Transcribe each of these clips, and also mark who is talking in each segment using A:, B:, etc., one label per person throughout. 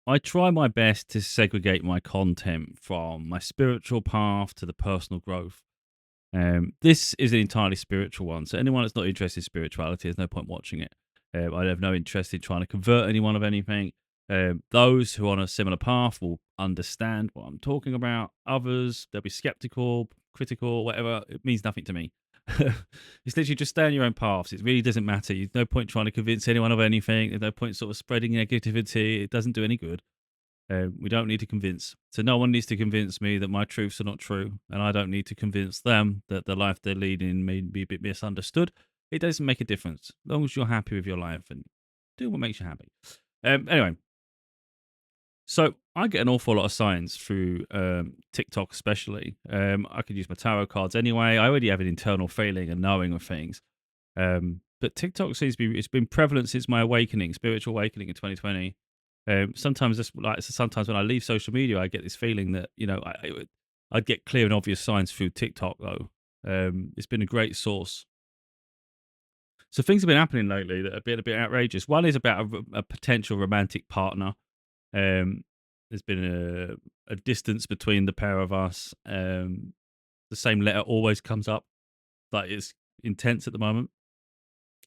A: I try my best to segregate my content from my spiritual path to the personal growth. This is an entirely spiritual one. So anyone that's not interested in spirituality, there's no point watching it. I have no interest in trying to convert anyone of anything. Those who are on a similar path will understand what I'm talking about. Others, they'll be skeptical, critical, whatever. It means nothing to me. It's literally just stay on your own paths. It really doesn't matter. There's no point trying to convince anyone of anything. There's no point sort of spreading negativity. It doesn't do any good. We don't need to convince. So no one needs to convince me that my truths are not true, and I don't need to convince them that the life they're leading may be a bit misunderstood. It doesn't make a difference as long as you're happy with your life and do what makes you happy. Anyway, so I get an awful lot of signs through TikTok, especially. I could use my tarot cards anyway. I already have an internal feeling and knowing of things. But TikTok seems to be, it's been prevalent since my awakening, spiritual awakening in 2020. Sometimes when I leave social media, I get this feeling that, I'd get clear and obvious signs through TikTok, though. It's been a great source. So things have been happening lately that have been a bit outrageous. One is about a potential romantic partner. There's been a distance between the pair of us. The same letter always comes up. Like, it's intense at the moment.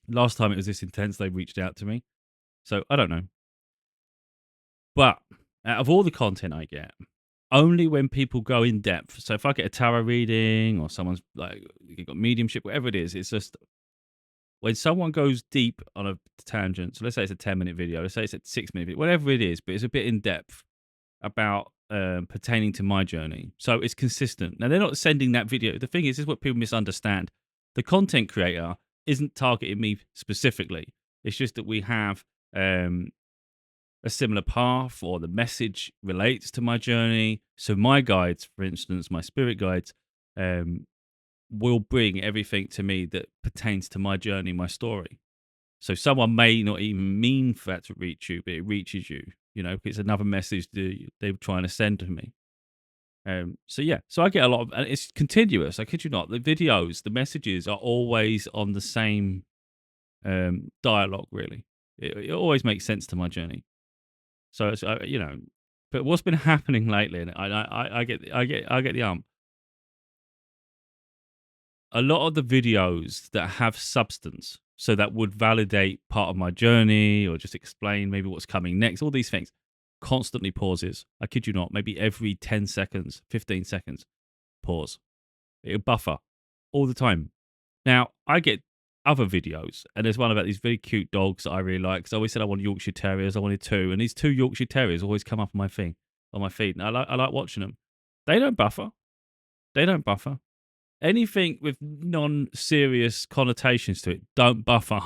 A: Last time it was this intense, they reached out to me. So I don't know. But out of all the content I get, only when people go in depth. So if I get a tarot reading or someone's like got mediumship, whatever it is, it's just when someone goes deep on a tangent. So let's say it's a 10-minute video, let's say it's a 6-minute video, whatever it is, but it's a bit in depth about pertaining to my journey. So it's consistent. Now they're not sending that video. The thing is, this is what people misunderstand. The content creator isn't targeting me specifically. It's just that we have a similar path, or the message relates to my journey. So my guides, for instance, my spirit guides, will bring everything to me that pertains to my journey, my story. So someone may not even mean for that to reach you, but it reaches you. It's another message that they're trying to send to me. So I get a lot of, and it's continuous. I kid you not. The videos, the messages are always on the same dialogue. Really, it always makes sense to my journey. So it's, but what's been happening lately, and I get the a lot of the videos that have substance, so that would validate part of my journey or just explain maybe what's coming next, all these things, constantly pauses. I kid you not, maybe every 10 seconds, 15 seconds, pause. It'll buffer all the time. Now, I get other videos, and there's one about these very cute dogs that I really like, because I always said I wanted Yorkshire Terriers. I wanted 2, and these 2 Yorkshire Terriers always come up on my feed, and I like watching them. They don't buffer. Anything with non-serious connotations to it, don't buffer.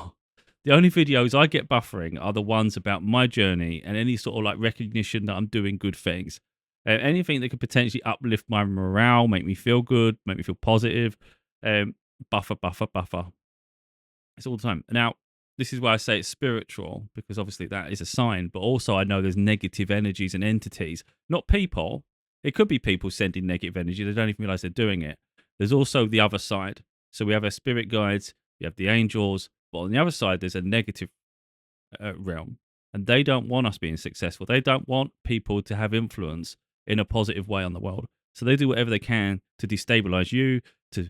A: The only videos I get buffering are the ones about my journey and any sort of like recognition that I'm doing good things. Anything that could potentially uplift my morale, make me feel good, make me feel positive. Buffer. It's all the time. Now, this is why I say it's spiritual, because obviously that is a sign, but also I know there's negative energies and entities, not people. It could be people sending negative energy. They don't even realize they're doing it. There's also the other side. So we have our spirit guides, we have the angels, but on the other side, there's a negative realm, and they don't want us being successful. They don't want people to have influence in a positive way on the world. So they do whatever they can to destabilize you, to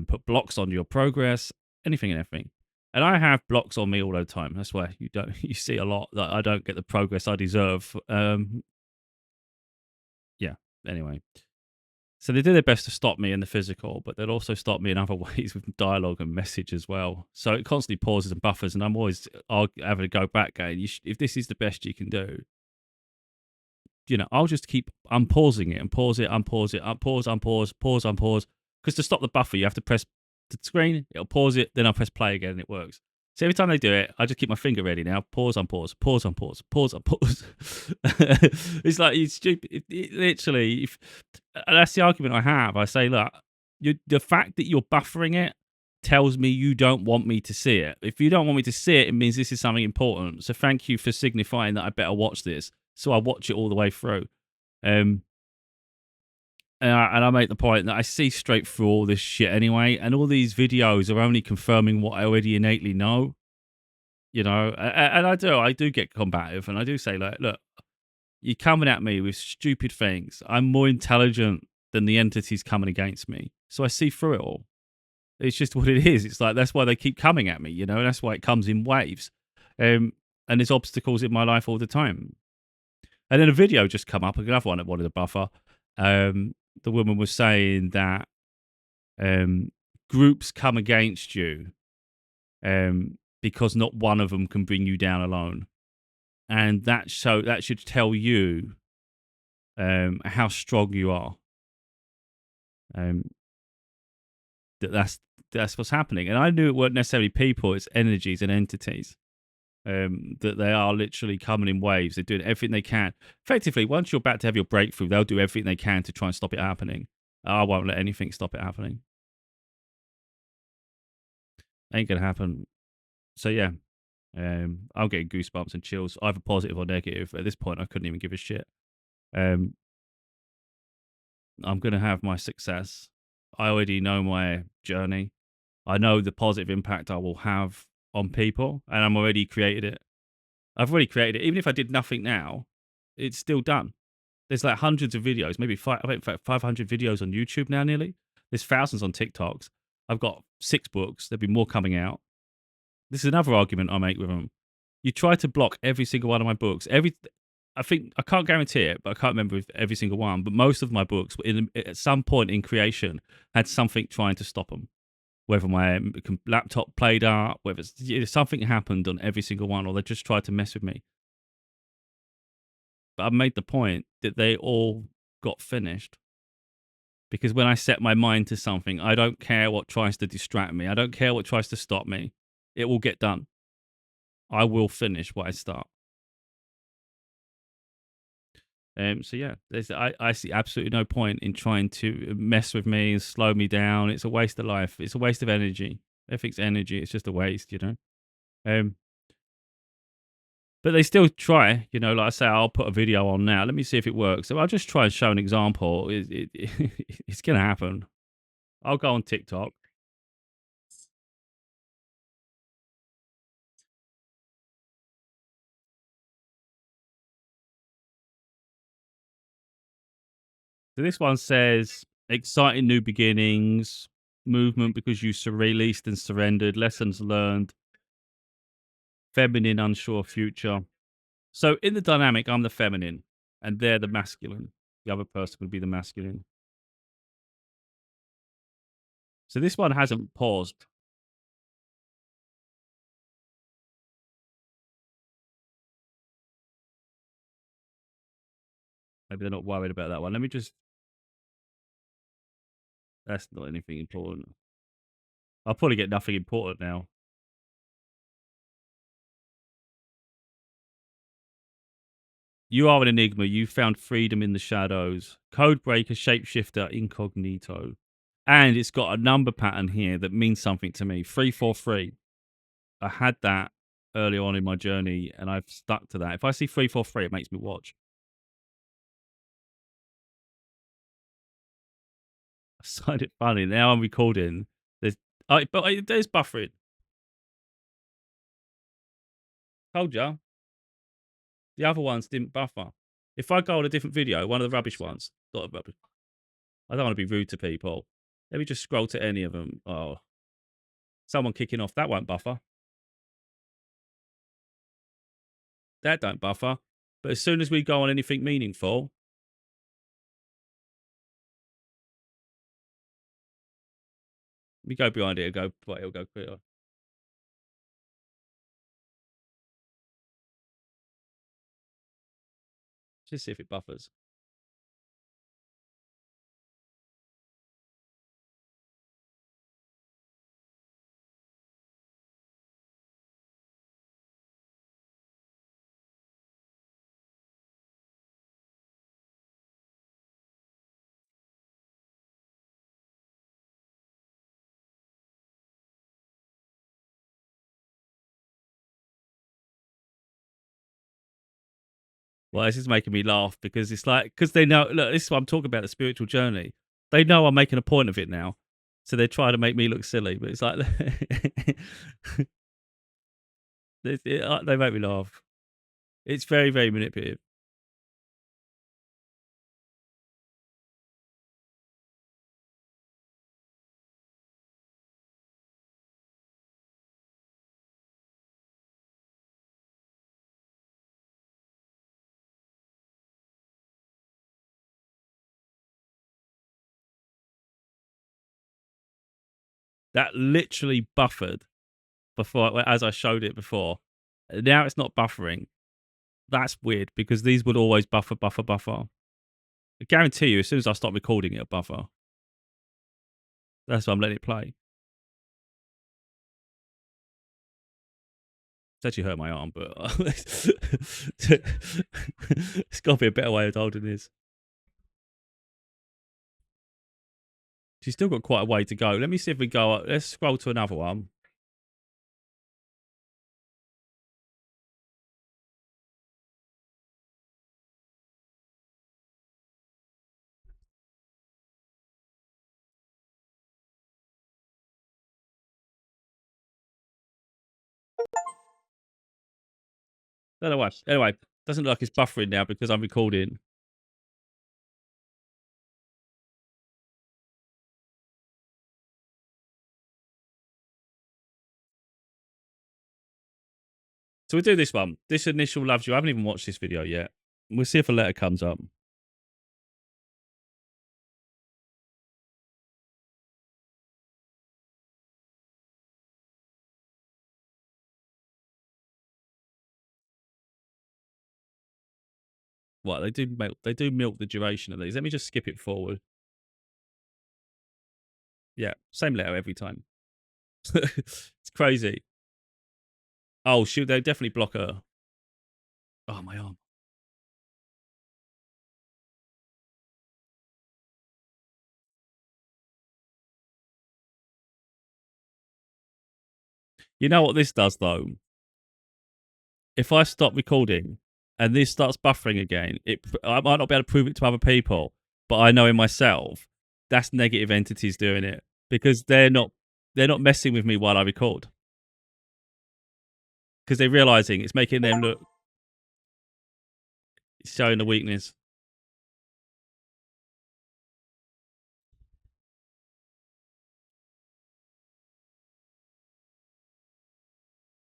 A: put blocks on your progress, anything and everything. And I have blocks on me all the time. That's why you see a lot that I don't get the progress I deserve. Anyway. So they do their best to stop me in the physical, but they'll also stop me in other ways with dialogue and message as well. So it constantly pauses and buffers, and I'm always having to go back going, if this is the best you can do, I'll just keep unpausing it and pause it, unpause it, unpause. Because to stop the buffer, you have to press the screen, it'll pause it, then I'll press play again, and it works. So every time they do it, I just keep my finger ready now. Pause, unpause, pause, unpause, pause, unpause. It's like, it's stupid. Literally, and that's the argument I have. I say, look, the fact that you're buffering it tells me you don't want me to see it. If you don't want me to see it, it means this is something important. So thank you for signifying that I better watch this. So I watch it all the way through. And I make the point that I see straight through all this shit anyway, and all these videos are only confirming what I already innately know, and I do get combative, and I do say, like, look, You're coming at me with stupid things. I'm more intelligent than the entities coming against me. So I see through it all. It's just what it is. It's like, that's why they keep coming at me, you know, and that's why it comes in waves. And there's obstacles in my life all the time. And then a video just come up, another one that wanted a buffer. The woman was saying that groups come against you because not one of them can bring you down alone. And that should tell you how strong you are. That's what's happening. And I knew it weren't necessarily people, it's energies and entities. That they are literally coming in waves. They're doing everything they can. Effectively, once you're about to have your breakthrough, they'll do everything they can to try and stop it happening. I won't let anything stop it happening. Ain't gonna happen. So yeah, I'm getting goosebumps and chills, either positive or negative. At this point, I couldn't even give a shit. I'm gonna have my success. I already know my journey. I know the positive impact I will have on people, and I'm already created it. I've already created it. Even if I did nothing now, it's still done. There's like hundreds of videos, maybe 500 videos on YouTube now nearly. There's thousands on TikToks. I've got 6 books. There'll be more coming out. This is another argument I make with them. You try to block every single one of my books. I think, I can't guarantee it, but I can't remember with every single one. But most of my books, at some point in creation, had something trying to stop them. Whether my laptop played up, whether something happened on every single one, or they just tried to mess with me. But I made the point that they all got finished. Because when I set my mind to something, I don't care what tries to distract me. I don't care what tries to stop me. It will get done. I will finish what I start. So yeah, I see absolutely no point in trying to mess with me and slow me down. It's a waste of life. It's a waste of energy. Everything's energy. It's just a waste, you know. But they still try, you know, like I say, I'll put a video on now. Let me see if it works. So I'll just try and show an example. It's going to happen. I'll go on TikTok. So this one says, exciting new beginnings, movement because you released and surrendered, lessons learned, feminine, unsure future. So in the dynamic, I'm the feminine and they're the masculine. The other person would be the masculine. So this one hasn't paused. Maybe they're not worried about that one. Let me just. That's not anything important. I'll probably get nothing important now. You are an enigma. You found freedom in the shadows. Codebreaker, shapeshifter, incognito. And it's got a number pattern here that means something to me. 343. I had that early on in my journey and I've stuck to that. If I see 343, it makes me watch. I find it funny. Now I'm recording. There's buffering. Told ya. The other ones didn't buffer. If I go on a different video, one of the rubbish ones, not rubbish. I don't want to be rude to people. Let me just scroll to any of them. Oh, someone kicking off. That won't buffer. That don't buffer. But as soon as we go on anything meaningful, we go behind it. It'll go quicker. Just see if it buffers. Well, this is making me laugh because it's like, because they know, look, this is what I'm talking about, the spiritual journey. They know I'm making a point of it now. So they're trying to make me look silly, but it's like, they make me laugh. It's very, very manipulative. that literally buffered before, as I showed it before. Now it's not buffering. That's weird because these would always buffer. I guarantee you, as soon as I stop recording, it'll buffer. That's why I'm letting it play. It's actually hurt my arm, but it's got to be a better way of holding this. She's still got quite a way to go. Let me see if we go up. Let's scroll to another one. Don't know why. Anyway, doesn't look like it's buffering now because I'm recording. So we'll do this one. This initial loves you. I haven't even watched this video yet. We'll see if a letter comes up. What they do milk the duration of these. Let me just skip it forward. Yeah, same letter every time. It's crazy. Oh shoot, they definitely block her. Oh my arm. You know what this does though? If I stop recording and this starts buffering again, I might not be able to prove it to other people, but I know in myself that's negative entities doing it because they're not messing with me while I record because they're realizing it's making them look, it's showing the weakness.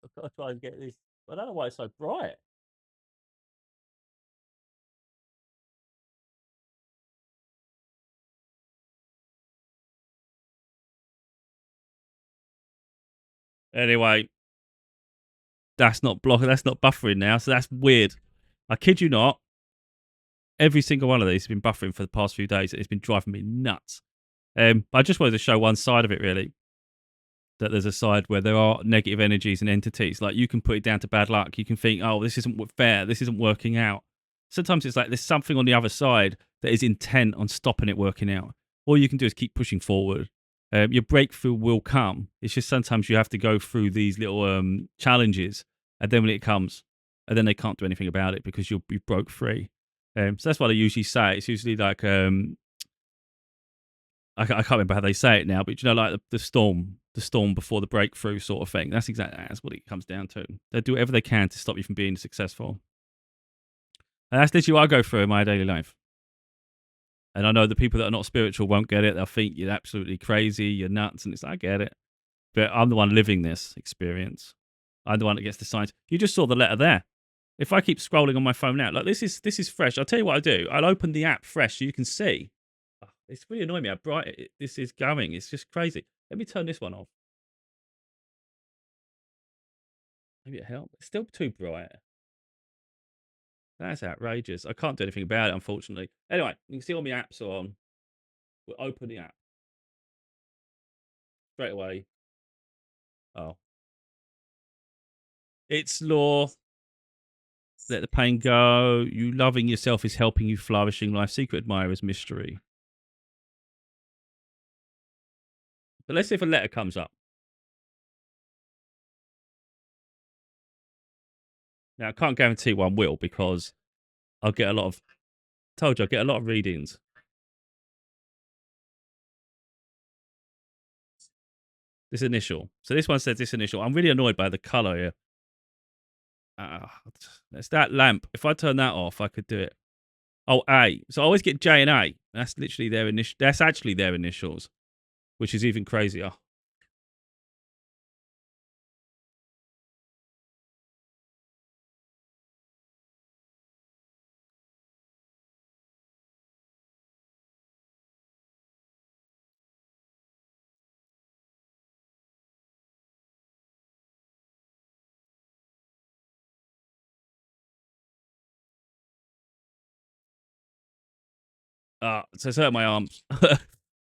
A: I've got to try and get this. I don't know why it's so bright. Anyway, that's not blocking. That's not buffering now. So that's weird. I kid you not. Every single one of these has been buffering for the past few days. It's been driving me nuts. I just wanted to show one side of it, really. That there's a side where there are negative energies and entities. Like you can put it down to bad luck. You can think, oh, this isn't fair. This isn't working out. Sometimes it's like there's something on the other side that is intent on stopping it working out. All you can do is keep pushing forward. Your breakthrough will come. It's just sometimes you have to go through these little challenges, and then when it comes, and then they can't do anything about it because you broke free. So that's what I usually say. It's usually like I can't remember how they say it now, but you know, like the storm before the breakthrough sort of thing. That's what it comes down to. They do whatever they can to stop you from being successful, and that's literally what I go through in my daily life. And I know the people that are not spiritual won't get it. They'll think you're absolutely crazy, you're nuts, and it's like, I get it, but I'm the one living this experience. I'm the one that gets the signs. You just saw the letter there. If I keep scrolling on my phone now, like this is fresh. I'll tell you what I do. I'll open the app fresh so you can see. It's really annoying me how bright this is going. It's just crazy. Let me turn this one off. Maybe it helped. It's still too bright. That's outrageous. I can't do anything about it, unfortunately. Anyway, you can see all my apps are on. We'll open the app straight away. Oh, it's law. Let the pain go. You loving yourself is helping you flourishing life. Secret admirer's mystery. But let's see if a letter comes up. Now, I can't guarantee one will because I'll get a lot of, told you, I'll get a lot of readings. This initial. So this one says this initial. I'm really annoyed by the color here. It's that lamp. If I turn that off, I could do it. Oh, A. So I always get J and A. That's literally their initial. That's actually their initials, which is even crazier. So it's hurt my arms. But,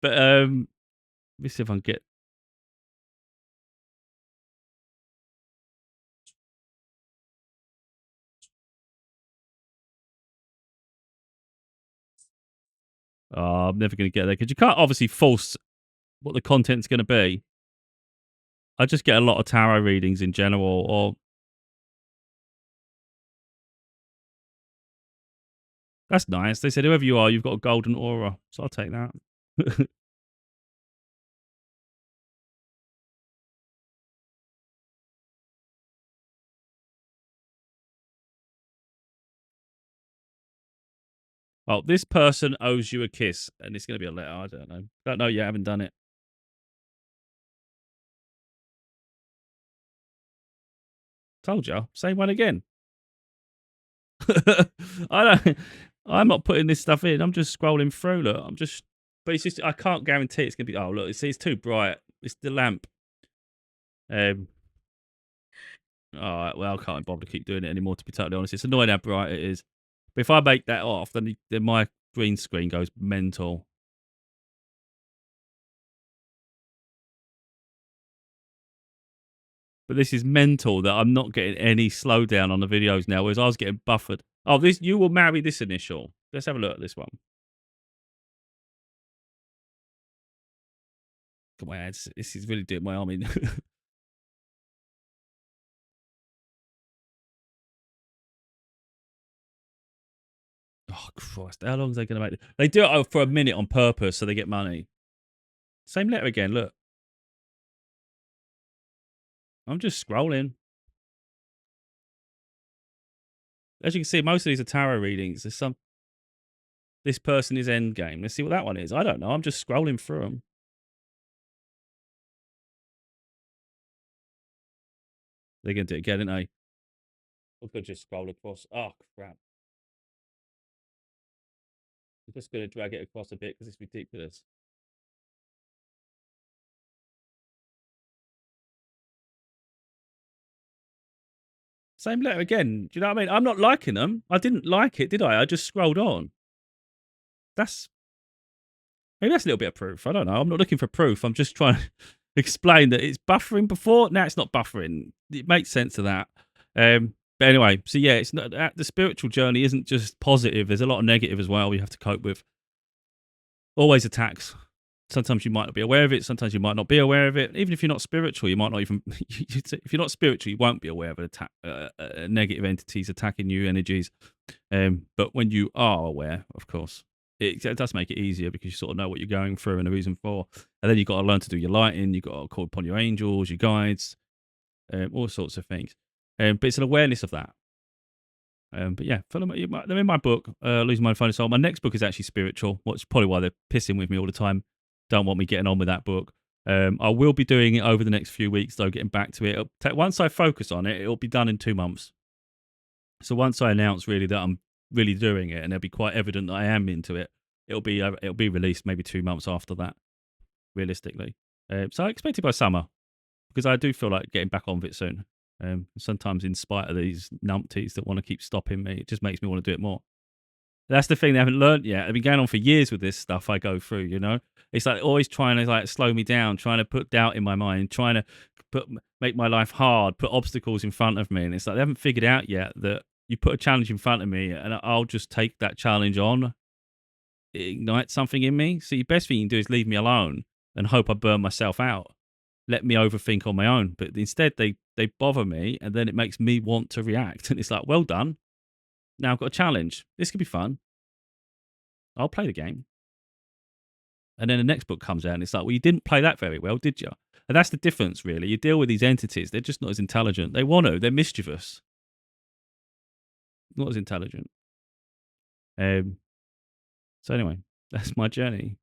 A: let me see if I can get I'm never gonna get there because you can't obviously force what the content's gonna be. I just get a lot of tarot readings in general, or that's nice. They said, "Whoever you are, you've got a golden aura," so I'll take that. Well, this person owes you a kiss, and it's gonna be a letter. I don't know. Don't know yet. Haven't done it. Told you. Same one again. I don't. I'm not putting this stuff in. I'm just scrolling through. Look, but it's just I can't guarantee it's gonna be. Oh, look, it's too bright. It's the lamp. Um. All right. Well, I can't bother to keep doing it anymore. To be totally honest, it's annoying how bright it is. But if I make that off, then my green screen goes mental. But this is mental that I'm not getting any slowdown on the videos now, whereas I was getting buffered. Oh, this you will marry this initial. Let's have a look at this one. Come on, this is really doing my arm in. Oh Christ! How long is they going to make it? They do it for a minute on purpose so they get money. Same letter again. Look, I'm just scrolling. As you can see, most of these are tarot readings. There's some. This person is endgame. Let's see what that one is. I don't know. I'm just scrolling through them. They're going to do it again, aren't they? I could just scroll across. Oh crap! I'm just going to drag it across a bit because it's ridiculous. Same letter again. Do you know what I mean? I'm not liking them. I didn't like it, did I? I just scrolled on. That's maybe that's a little bit of proof. I don't know. I'm not looking for proof. I'm just trying to explain that it's buffering before. Now it's not buffering. It makes sense of that. But anyway, so yeah, it's not the spiritual journey isn't just positive. There's a lot of negative as well. You have to cope with. Always attacks. Sometimes you might not be aware of it. Sometimes you might not be aware of it. Even if you're not spiritual, you might not even. If you're not spiritual, you won't be aware of negative entities attacking you, energies. But when you are aware, of course, it does make it easier because you sort of know what you're going through and the reason for. And then you've got to learn to do your lighting. You've got to call upon your angels, your guides, all sorts of things. But it's an awareness of that. But yeah, they're in my book, Losing My Final Soul. My next book is actually spiritual, which is probably why they're pissing with me all the time. Don't want me getting on with that book. I will be doing it over the next few weeks, though, getting back to it. Once I focus on it, it'll be done in 2 months. So once I announce really that I'm really doing it, and it'll be quite evident that I am into it, it'll be released maybe 2 months after that, realistically. So I expect it by summer, because I do feel like getting back on with it soon. Sometimes in spite of these numpties that want to keep stopping me, it just makes me want to do it more. That's the thing they haven't learned yet. I've been going on for years with this stuff I go through, you know? It's like always trying to like slow me down, trying to put doubt in my mind, trying to make my life hard, put obstacles in front of me. And it's like they haven't figured out yet that you put a challenge in front of me and I'll just take that challenge on. It ignites something in me. So the best thing you can do is leave me alone and hope I burn myself out. Let me overthink on my own. But instead they bother me and then it makes me want to react. And it's like, well done. Now I've got a challenge. This could be fun. I'll play the game. And then the next book comes out and it's like, well, you didn't play that very well, did you? And that's the difference, really. You deal with these entities, they're just not as intelligent. They want to, they're mischievous, not as intelligent. So anyway, that's my journey.